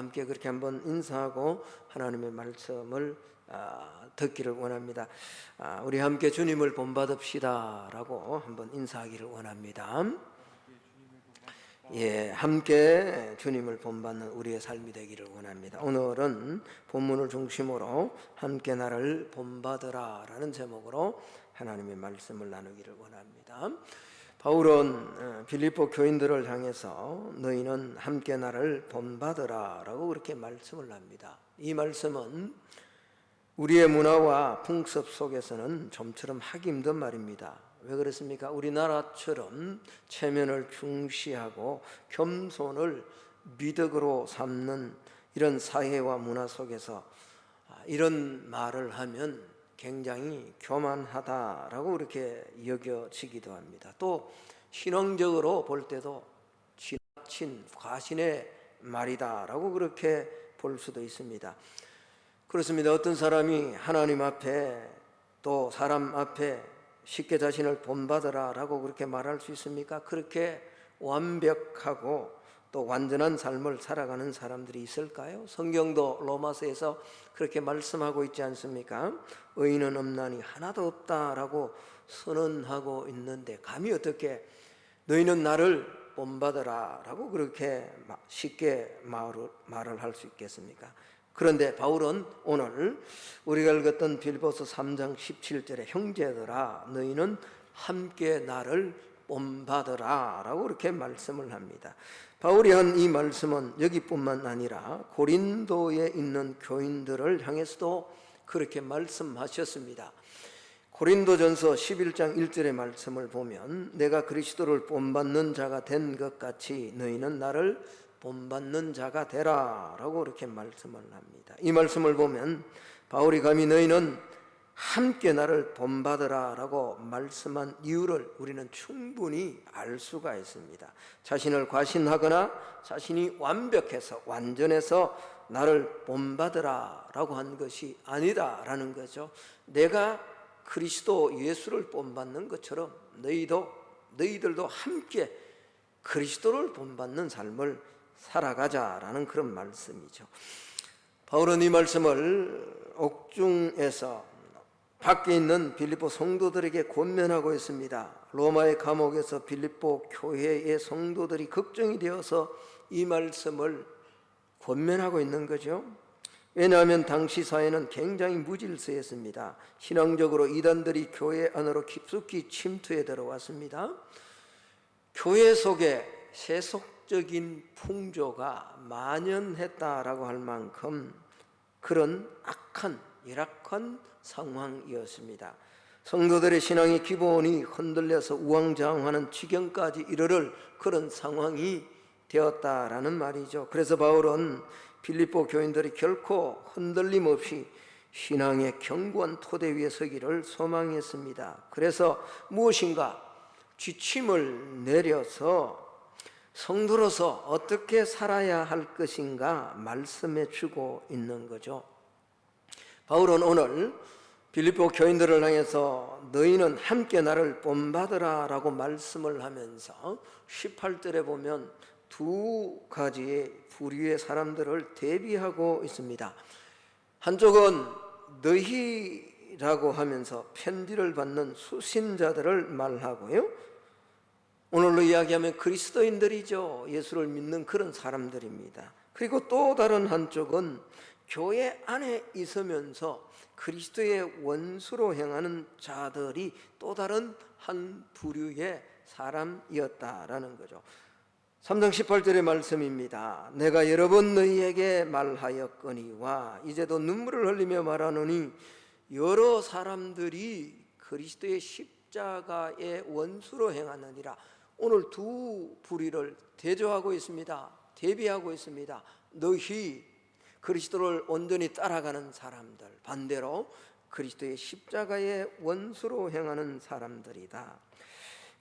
함께 그렇게 한번 인사하고 하나님의 말씀을 듣기를 원합니다. 우리 함께 주님을 본받읍시다 라고 한번 인사하기를 원합니다. 함께 주님을 본받는 우리의 삶이 되기를 원합니다. 오늘은 본문을 중심으로 함께 나를 본받으라 라는 제목으로 하나님의 말씀을 나누기를 원합니다. 바울은 빌립보 교인들을 향해서 너희는 함께 나를 본받으라 라고 그렇게 말씀을 합니다. 이 말씀은 우리의 문화와 풍습 속에서는 좀처럼 하기 힘든 말입니다. 왜 그렇습니까? 우리나라처럼 체면을 중시하고 겸손을 미덕으로 삼는 이런 사회와 문화 속에서 이런 말을 하면 굉장히 교만하다라고 그렇게 여겨지기도 합니다. 또 신앙적으로 볼 때도 지나친 과신의 말이다라고 그렇게 볼 수도 있습니다. 그렇습니다. 어떤 사람이 하나님 앞에 또 사람 앞에 쉽게 자신을 본받으라 라고 그렇게 말할 수 있습니까? 그렇게 완벽하고 또 완전한 삶을 살아가는 사람들이 있을까요? 성경도 로마서에서 그렇게 말씀하고 있지 않습니까? 의인은 없나니 하나도 없다라고 선언하고 있는데 감히 어떻게 너희는 나를 본받으라 라고 그렇게 쉽게 말을 할 수 있겠습니까? 그런데 바울은 오늘 우리가 읽었던 빌립보서 3장 17절에 형제들아 너희는 함께 나를 본받으라 라고 그렇게 말씀을 합니다. 바울이 한 이 말씀은 여기뿐만 아니라 고린도에 있는 교인들을 향해서도 그렇게 말씀하셨습니다. 고린도전서 11장 1절의 말씀을 보면 내가 그리스도를 본받는 자가 된 것 같이 너희는 나를 본받는 자가 되라 라고 그렇게 말씀을 합니다. 이 말씀을 보면 바울이 감히 너희는 함께 나를 본받으라 라고 말씀한 이유를 우리는 충분히 알 수가 있습니다. 자신을 과신하거나 자신이 완벽해서 완전해서 나를 본받으라 라고 한 것이 아니다 라는 거죠. 내가 그리스도 예수를 본받는 것처럼 너희들도 함께 그리스도를 본받는 삶을 살아가자라는 그런 말씀이죠. 바울은 이 말씀을 옥중에서 밖에 있는 빌립보 성도들에게 권면하고 있습니다. 로마의 감옥에서 빌립보 교회의 성도들이 걱정이 되어서 이 말씀을 권면하고 있는 거죠. 왜냐하면 당시 사회는 굉장히 무질서했습니다. 신앙적으로 이단들이 교회 안으로 깊숙이 침투해 들어왔습니다. 교회 속에 세속적인 풍조가 만연했다라고 할 만큼 그런 열악한 상황이었습니다. 성도들의 신앙의 기본이 흔들려서 우왕좌왕하는 지경까지 이르를 그런 상황이 되었다라는 말이죠. 그래서 바울은 빌립보 교인들이 결코 흔들림 없이 신앙의 견고한 토대 위에 서기를 소망했습니다. 그래서 무엇인가 지침을 내려서 성도로서 어떻게 살아야 할 것인가 말씀해 주고 있는 거죠. 바울은 오늘 빌립보 교인들을 향해서 너희는 함께 나를 본받으라 라고 말씀을 하면서 18절에 보면 두 가지의 부류의 사람들을 대비하고 있습니다. 한쪽은 너희라고 하면서 편지를 받는 수신자들을 말하고요, 오늘로 이야기하면 그리스도인들이죠. 예수를 믿는 그런 사람들입니다. 그리고 또 다른 한쪽은 교회 안에 있으면서 그리스도의 원수로 행하는 자들이 또 다른 한 부류의 사람이었다라는 거죠. 3장 18절의 말씀입니다. 내가 여러 번 너희에게 말하였거니와 이제도 눈물을 흘리며 말하노니 여러 사람들이 그리스도의 십자가의 원수로 행하느니라. 오늘 두 부류를 대조하고 있습니다. 대비하고 있습니다. 너희 그리스도를 온전히 따라가는 사람들, 반대로 그리스도의 십자가의 원수로 행하는 사람들이다.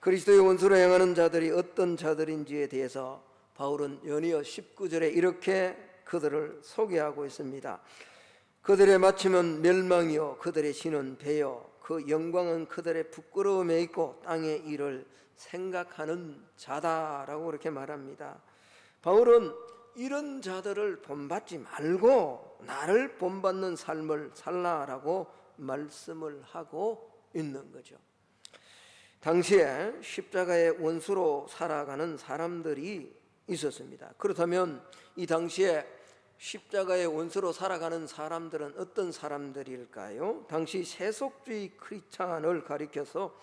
그리스도의 원수로 행하는 자들이 어떤 자들인지에 대해서 바울은 연이어 19절에 이렇게 그들을 소개하고 있습니다. 그들의 마침은 멸망이요 그들의 신은 배요 그 영광은 그들의 부끄러움에 있고 땅의 일을 생각하는 자다라고 그렇게 말합니다. 바울은 이런 자들을 본받지 말고 나를 본받는 삶을 살라라고 말씀을 하고 있는 거죠. 당시에 십자가의 원수로 살아가는 사람들이 있었습니다. 그렇다면 이 당시에 십자가의 원수로 살아가는 사람들은 어떤 사람들일까요? 당시 세속주의 크리스찬을 가리켜서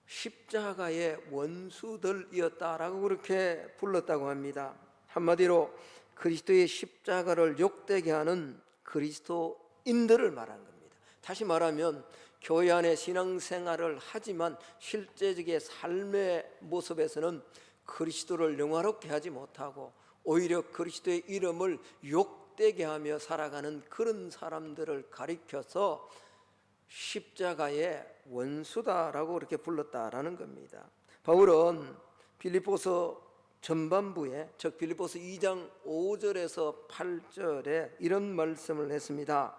십자가의 원수들이었다라고 그렇게 불렀다고 합니다. 한마디로 그리스도의 십자가를 욕되게 하는 그리스도인들을 말하는 겁니다. 다시 말하면 교회 안에 신앙생활을 하지만 실제적인 삶의 모습에서는 그리스도를 영화롭게 하지 못하고 오히려 그리스도의 이름을 욕되게 하며 살아가는 그런 사람들을 가리켜서 십자가의 원수다라고 그렇게 불렀다라는 겁니다. 바울은 빌립보서 전반부에, 즉 빌립보서 2장 5절에서 8절에 이런 말씀을 했습니다.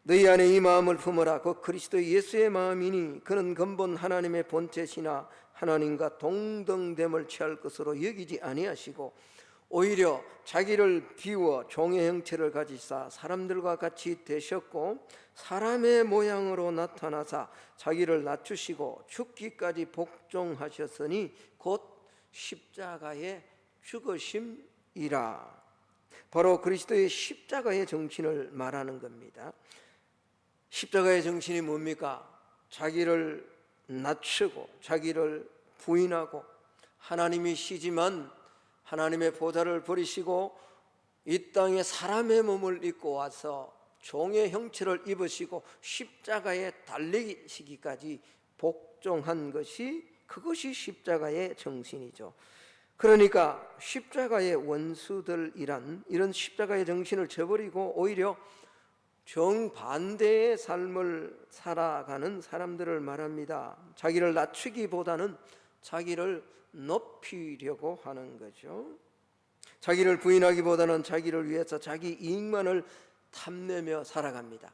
너희 안에 이 마음을 품으라. 그 그리스도 예수의 마음이니 그는 근본 하나님의 본체시나 하나님과 동등됨을 취할 것으로 여기지 아니하시고 오히려 자기를 비워 종의 형체를 가지사 사람들과 같이 되셨고 사람의 모양으로 나타나사 자기를 낮추시고 죽기까지 복종하셨으니 곧 십자가의 죽으심이라. 바로 그리스도의 십자가의 정신을 말하는 겁니다. 십자가의 정신이 뭡니까? 자기를 낮추고 자기를 부인하고 하나님이시지만 하나님의 보좌를 버리시고 이 땅에 사람의 몸을 입고 와서 종의 형체를 입으시고 십자가에 달리시기까지 복종한 것이, 그것이 십자가의 정신이죠. 그러니까 십자가의 원수들이란 이런 십자가의 정신을 저버리고 오히려 정반대의 삶을 살아가는 사람들을 말합니다. 자기를 낮추기보다는 자기를 높이려고 하는 거죠. 자기를 부인하기보다는 자기를 위해서 자기 이익만을 탐내며 살아갑니다.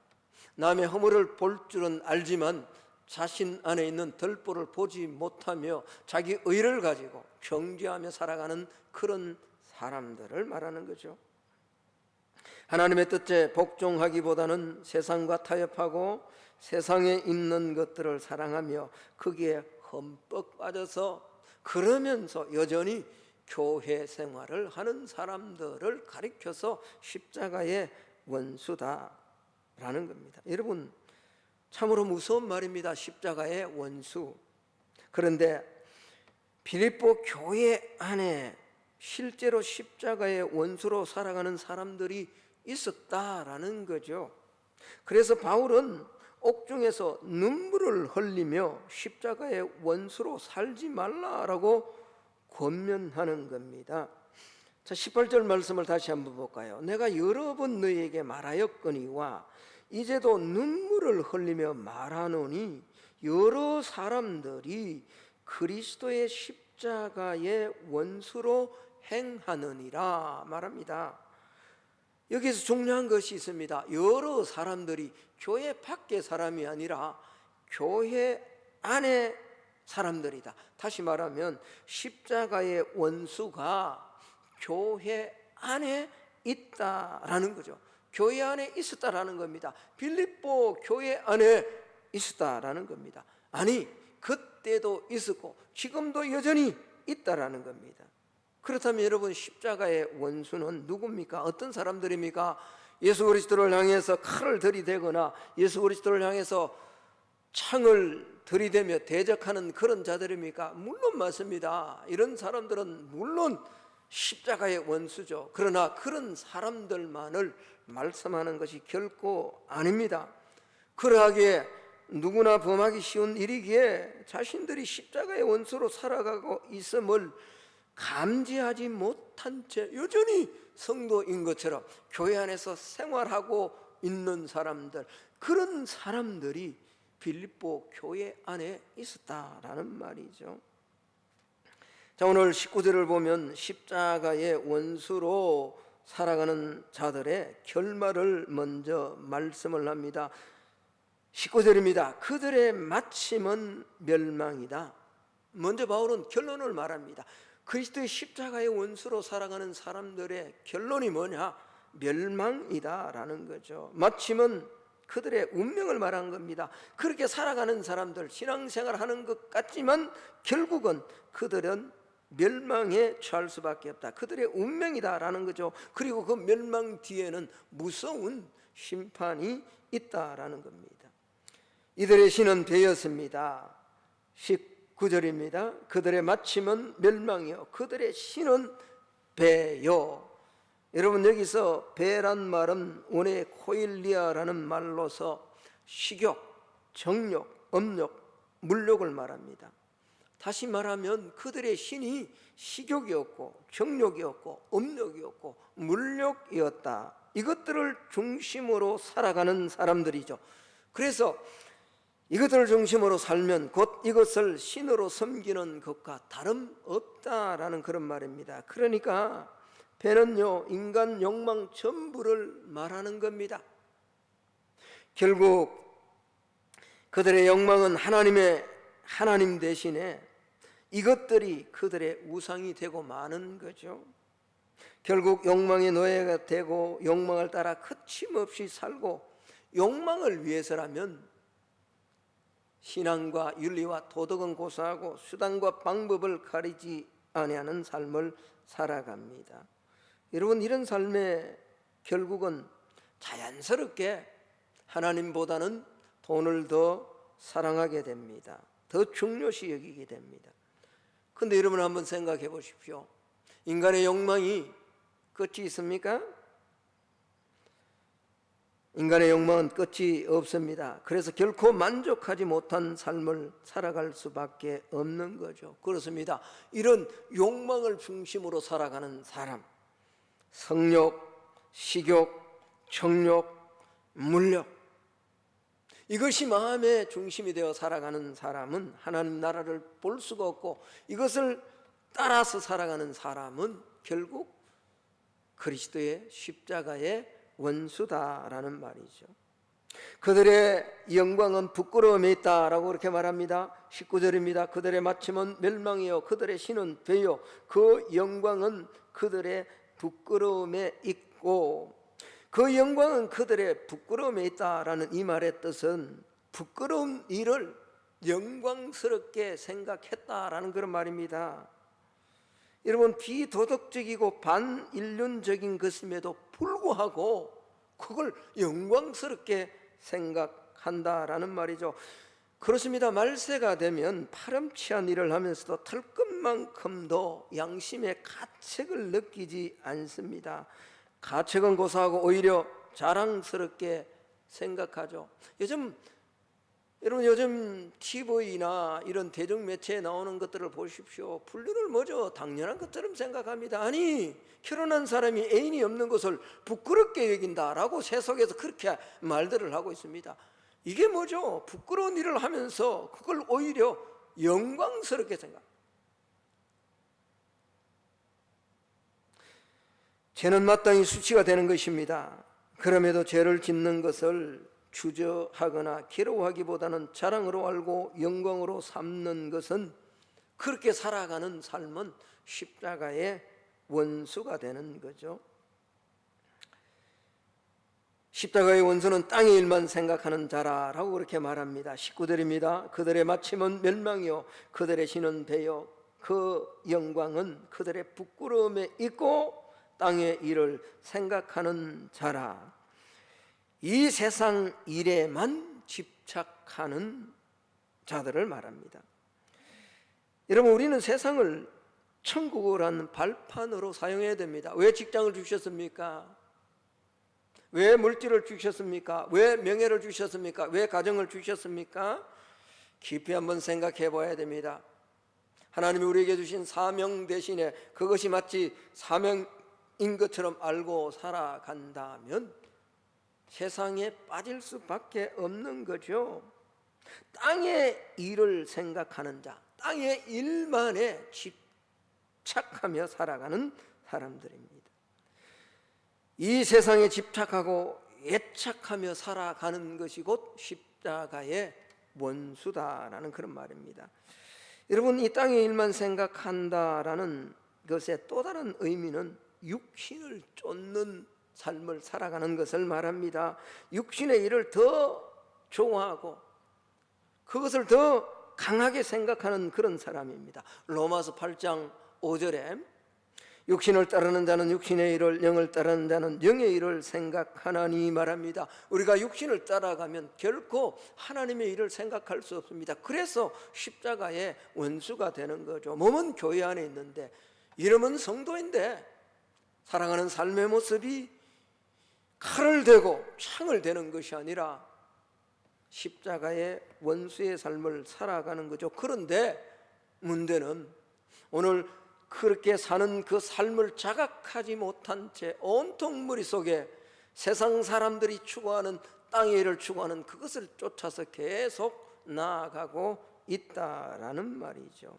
남의 허물을 볼 줄은 알지만 자신 안에 있는 덜보를 보지 못하며 자기 의를 가지고 경계하며 살아가는 그런 사람들을 말하는 거죠. 하나님의 뜻에 복종하기보다는 세상과 타협하고 세상에 있는 것들을 사랑하며 거기에 흠뻑 빠져서 그러면서 여전히 교회 생활을 하는 사람들을 가리켜서 십자가의 원수다라는 겁니다. 여러분, 참으로 무서운 말입니다. 십자가의 원수. 그런데 빌립보 교회 안에 실제로 십자가의 원수로 살아가는 사람들이 있었다라는 거죠. 그래서 바울은 옥중에서 눈물을 흘리며 십자가의 원수로 살지 말라라고 권면하는 겁니다. 자, 18절 말씀을 다시 한번 볼까요? 내가 여러 번 너희에게 말하였거니와 이제도 눈물을 흘리며 말하노니 여러 사람들이 그리스도의 십자가의 원수로 행하느니라 말합니다. 여기서 중요한 것이 있습니다. 여러 사람들이 교회 밖의 사람이 아니라 교회 안의 사람들이다. 다시 말하면 십자가의 원수가 교회 안에 있다라는 거죠. 교회 안에 있었다라는 겁니다. 빌립보 교회 안에 있었다라는 겁니다. 아니, 그때도 있었고 지금도 여전히 있다라는 겁니다. 그렇다면 여러분, 십자가의 원수는 누굽니까? 어떤 사람들입니까? 예수 그리스도를 향해서 칼을 들이대거나 예수 그리스도를 향해서 창을 들이대며 대적하는 그런 자들입니까? 물론 맞습니다. 이런 사람들은 물론 십자가의 원수죠. 그러나 그런 사람들만을 말씀하는 것이 결코 아닙니다. 그러하기에 누구나 범하기 쉬운 일이기에 자신들이 십자가의 원수로 살아가고 있음을 감지하지 못한 채 여전히 성도인 것처럼 교회 안에서 생활하고 있는 사람들, 그런 사람들이 빌립보 교회 안에 있었다라는 말이죠. 자, 오늘 19절을 보면 십자가의 원수로 살아가는 자들의 결말을 먼저 말씀을 합니다. 19절입니다. 그들의 마침은 멸망이다. 먼저 바울은 결론을 말합니다. 그리스도의 십자가의 원수로 살아가는 사람들의 결론이 뭐냐? 멸망이다라는 거죠. 마침은 그들의 운명을 말한 겁니다. 그렇게 살아가는 사람들, 신앙생활 하는 것 같지만 결국은 그들은 멸망에 처할 수밖에 없다. 그들의 운명이다라는 거죠. 그리고 그 멸망 뒤에는 무서운 심판이 있다라는 겁니다. 이들의 신은 배였습니다. 19절입니다. 그들의 마침은 멸망이요 그들의 신은 배요. 여러분, 여기서 배란 말은 원래 코일리아라는 말로서 식욕, 정욕, 음욕, 물욕을 말합니다. 다시 말하면 그들의 신이 식욕이었고 정욕이었고 음욕이었고 물욕이었다. 이것들을 중심으로 살아가는 사람들이죠. 그래서 이것들을 중심으로 살면 곧 이것을 신으로 섬기는 것과 다름없다라는 그런 말입니다. 그러니까 배는요, 인간 욕망 전부를 말하는 겁니다. 결국 그들의 욕망은 하나님 대신에 이것들이 그들의 우상이 되고 마는 거죠. 결국 욕망의 노예가 되고 욕망을 따라 거침없이 살고, 욕망을 위해서라면 신앙과 윤리와 도덕은 고사하고 수단과 방법을 가리지 아니하는 삶을 살아갑니다. 여러분, 이런 삶에 결국은 자연스럽게 하나님보다는 돈을 더 사랑하게 됩니다. 더 중요시 여기게 됩니다. 그런데 여러분 한번 생각해 보십시오. 인간의 욕망이 끝이 있습니까? 인간의 욕망은 끝이 없습니다. 그래서 결코 만족하지 못한 삶을 살아갈 수밖에 없는 거죠. 그렇습니다. 이런 욕망을 중심으로 살아가는 사람, 성욕, 식욕, 정욕, 물욕, 이것이 마음의 중심이 되어 살아가는 사람은 하나님 나라를 볼 수가 없고, 이것을 따라서 살아가는 사람은 결국 그리스도의 십자가의 원수다라는 말이죠. 그들의 영광은 부끄러움에 있다라고 그렇게 말합니다. 19절입니다. 그들의 마침은 멸망이요 그들의 신은 배요 그 영광은 그들의 부끄러움에 있고, 그 영광은 그들의 부끄러움에 있다라는 이 말의 뜻은 부끄러운 일을 영광스럽게 생각했다라는 그런 말입니다. 여러분, 비도덕적이고 반인륜적인 것임에도 불구하고 그걸 영광스럽게 생각한다라는 말이죠. 그렇습니다. 말세가 되면 파렴치한 일을 하면서도 털 것만큼도 양심의 가책을 느끼지 않습니다. 가책은 고사하고 오히려 자랑스럽게 생각하죠. 요즘 TV나 이런 대중매체에 나오는 것들을 보십시오. 불륜을 뭐죠? 당연한 것처럼 생각합니다. 아니, 결혼한 사람이 애인이 없는 것을 부끄럽게 여긴다라고 세속에서 그렇게 말들을 하고 있습니다. 이게 뭐죠? 부끄러운 일을 하면서 그걸 오히려 영광스럽게 생각. 죄는 마땅히 수치가 되는 것입니다. 그럼에도 죄를 짓는 것을 주저하거나 괴로워하기보다는 자랑으로 알고 영광으로 삼는 것은, 그렇게 살아가는 삶은 십자가의 원수가 되는 거죠. 십자가의 원수는 땅의 일만 생각하는 자라라고 그렇게 말합니다. 19절입니다. 그들의 마침은 멸망이요 그들의 신은 배요 그 영광은 그들의 부끄러움에 있고 땅의 일을 생각하는 자라. 이 세상 일에만 집착하는 자들을 말합니다. 여러분, 우리는 세상을 천국이라는 발판으로 사용해야 됩니다. 왜 직장을 주셨습니까? 왜 물질을 주셨습니까? 왜 명예를 주셨습니까? 왜 가정을 주셨습니까? 깊이 한번 생각해 봐야 됩니다. 하나님이 우리에게 주신 사명 대신에 그것이 마치 사명인 것처럼 알고 살아간다면 세상에 빠질 수밖에 없는 거죠. 땅의 일을 생각하는 자, 땅의 일만에 집착하며 살아가는 사람들입니다. 이 세상에 집착하고 애착하며 살아가는 것이 곧 십자가의 원수다라는 그런 말입니다. 여러분, 이 땅의 일만 생각한다라는 것의 또 다른 의미는 육신을 쫓는 삶을 살아가는 것을 말합니다. 육신의 일을 더 좋아하고 그것을 더 강하게 생각하는 그런 사람입니다. 로마서 8장 5절에 육신을 따르는 자는 육신의 일을, 영을 따르는 자는 영의 일을 생각하나니 말합니다. 우리가 육신을 따라가면 결코 하나님의 일을 생각할 수 없습니다. 그래서 십자가의 원수가 되는 거죠. 몸은 교회 안에 있는데, 이름은 성도인데 살아가는 삶의 모습이 칼을 대고 창을 대는 것이 아니라 십자가의 원수의 삶을 살아가는 거죠. 그런데 문제는 오늘 그렇게 사는 그 삶을 자각하지 못한 채 온통 머릿속에 세상 사람들이 추구하는 땅의 일을 추구하는 그것을 쫓아서 계속 나아가고 있다라는 말이죠.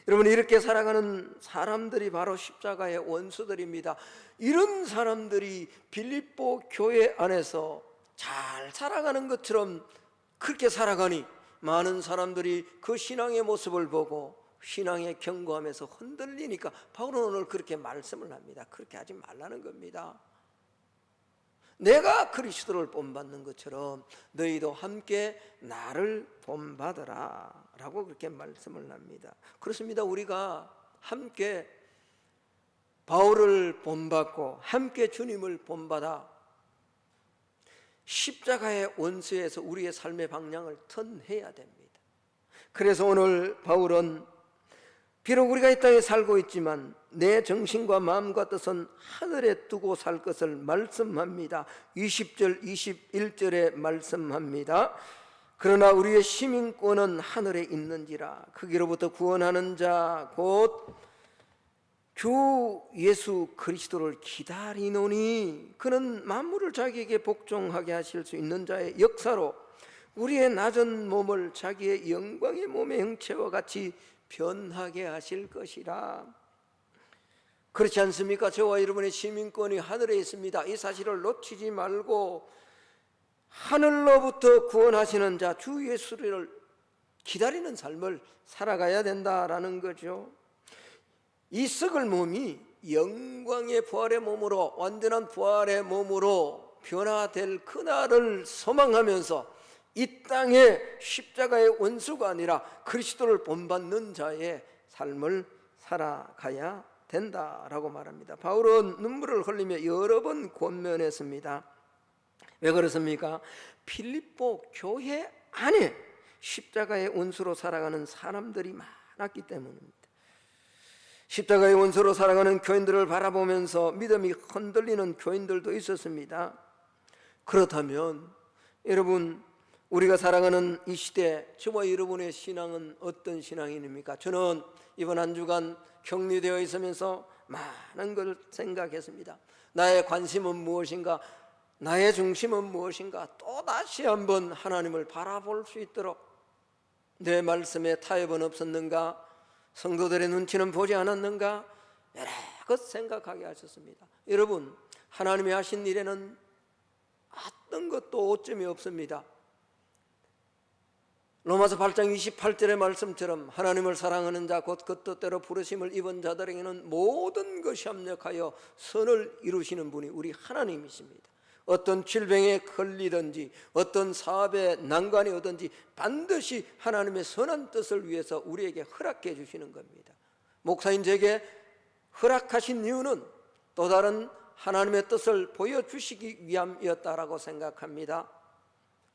여러분, 이렇게 살아가는 사람들이 바로 십자가의 원수들입니다. 이런 사람들이 빌립보 교회 안에서 잘 살아가는 것처럼 그렇게 살아가니 많은 사람들이 그 신앙의 모습을 보고 신앙에 경고하면서 흔들리니까 바울은 오늘 그렇게 말씀을 합니다. 그렇게 하지 말라는 겁니다. 내가 그리스도를 본받는 것처럼 너희도 함께 나를 본받으라 라고 그렇게 말씀을 합니다. 그렇습니다. 우리가 함께 바울을 본받고 함께 주님을 본받아 십자가의 원수에서 우리의 삶의 방향을 턴해야 됩니다. 그래서 오늘 바울은 비록 우리가 이 땅에 살고 있지만 내 정신과 마음과 뜻은 하늘에 두고 살 것을 말씀합니다. 20절 21절에 말씀합니다. 그러나 우리의 시민권은 하늘에 있는지라 거기로부터 구원하는 자 곧 주 예수 그리스도를 기다리노니 그는 만물을 자기에게 복종하게 하실 수 있는 자의 역사로 우리의 낮은 몸을 자기의 영광의 몸의 형체와 같이 변하게 하실 것이라. 그렇지 않습니까? 저와 여러분의 시민권이 하늘에 있습니다. 이 사실을 놓치지 말고 하늘로부터 구원하시는 자 주 예수를 기다리는 삶을 살아가야 된다라는 거죠. 이 썩을 몸이 영광의 부활의 몸으로, 완전한 부활의 몸으로 변화될 그날을 소망하면서 이 땅에 십자가의 원수가 아니라 그리스도를 본받는 자의 삶을 살아가야 된다라고 말합니다. 바울은 눈물을 흘리며 여러 번 권면했습니다. 왜 그렇습니까? 빌립보 교회 안에 십자가의 원수로 살아가는 사람들이 많았기 때문입니다. 십자가의 원수로 살아가는 교인들을 바라보면서 믿음이 흔들리는 교인들도 있었습니다. 그렇다면 여러분, 우리가 살아가는 이 시대 저와 여러분의 신앙은 어떤 신앙입니까? 저는 이번 한 주간 격리되어 있으면서 많은 걸 생각했습니다. 나의 관심은 무엇인가? 나의 중심은 무엇인가? 또다시 한번 하나님을 바라볼 수 있도록 내 말씀에 타협은 없었는가? 성도들의 눈치는 보지 않았는가? 여러 것 생각하게 하셨습니다. 여러분, 하나님이 하신 일에는 어떤 것도 오점이 없습니다. 로마서 8장 28절의 말씀처럼 하나님을 사랑하는 자 곧 그 뜻대로 부르심을 입은 자들에게는 모든 것이 합력하여 선을 이루시는 분이 우리 하나님이십니다. 어떤 질병에 걸리든지 어떤 사업에 난관이 오든지 반드시 하나님의 선한 뜻을 위해서 우리에게 허락해 주시는 겁니다. 목사인 제게 허락하신 이유는 또 다른 하나님의 뜻을 보여주시기 위함이었다라고 생각합니다.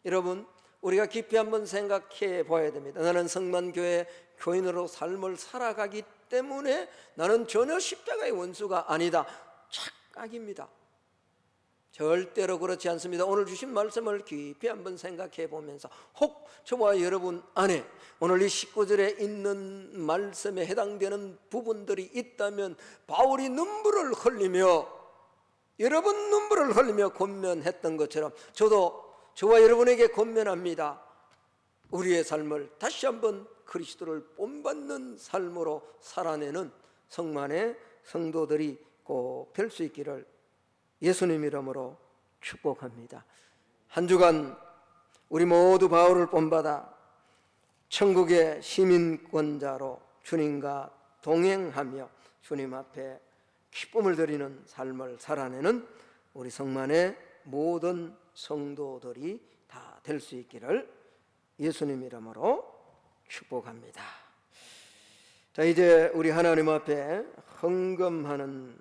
여러분, 우리가 깊이 한번 생각해 봐야 됩니다. 나는 성만교회 교인으로 삶을 살아가기 때문에 나는 전혀 십자가의 원수가 아니다. 착각입니다. 절대로 그렇지 않습니다. 오늘 주신 말씀을 깊이 한번 생각해 보면서 혹 저와 여러분 안에 오늘 이 19절에 있는 말씀에 해당되는 부분들이 있다면 바울이 눈물을 흘리며 여러분 눈물을 흘리며 권면했던 것처럼 저도 저와 여러분에게 권면합니다. 우리의 삶을 다시 한번 그리스도를 본받는 삶으로 살아내는 성만의 성도들이 꼭 될 수 있기를 예수님 이름으로 축복합니다. 한 주간 우리 모두 바울을 본받아 천국의 시민권자로 주님과 동행하며 주님 앞에 기쁨을 드리는 삶을 살아내는 우리 성만의 모든 성도들이 다 될 수 있기를 예수님 이름으로 축복합니다. 자, 이제 우리 하나님 앞에 헌금하는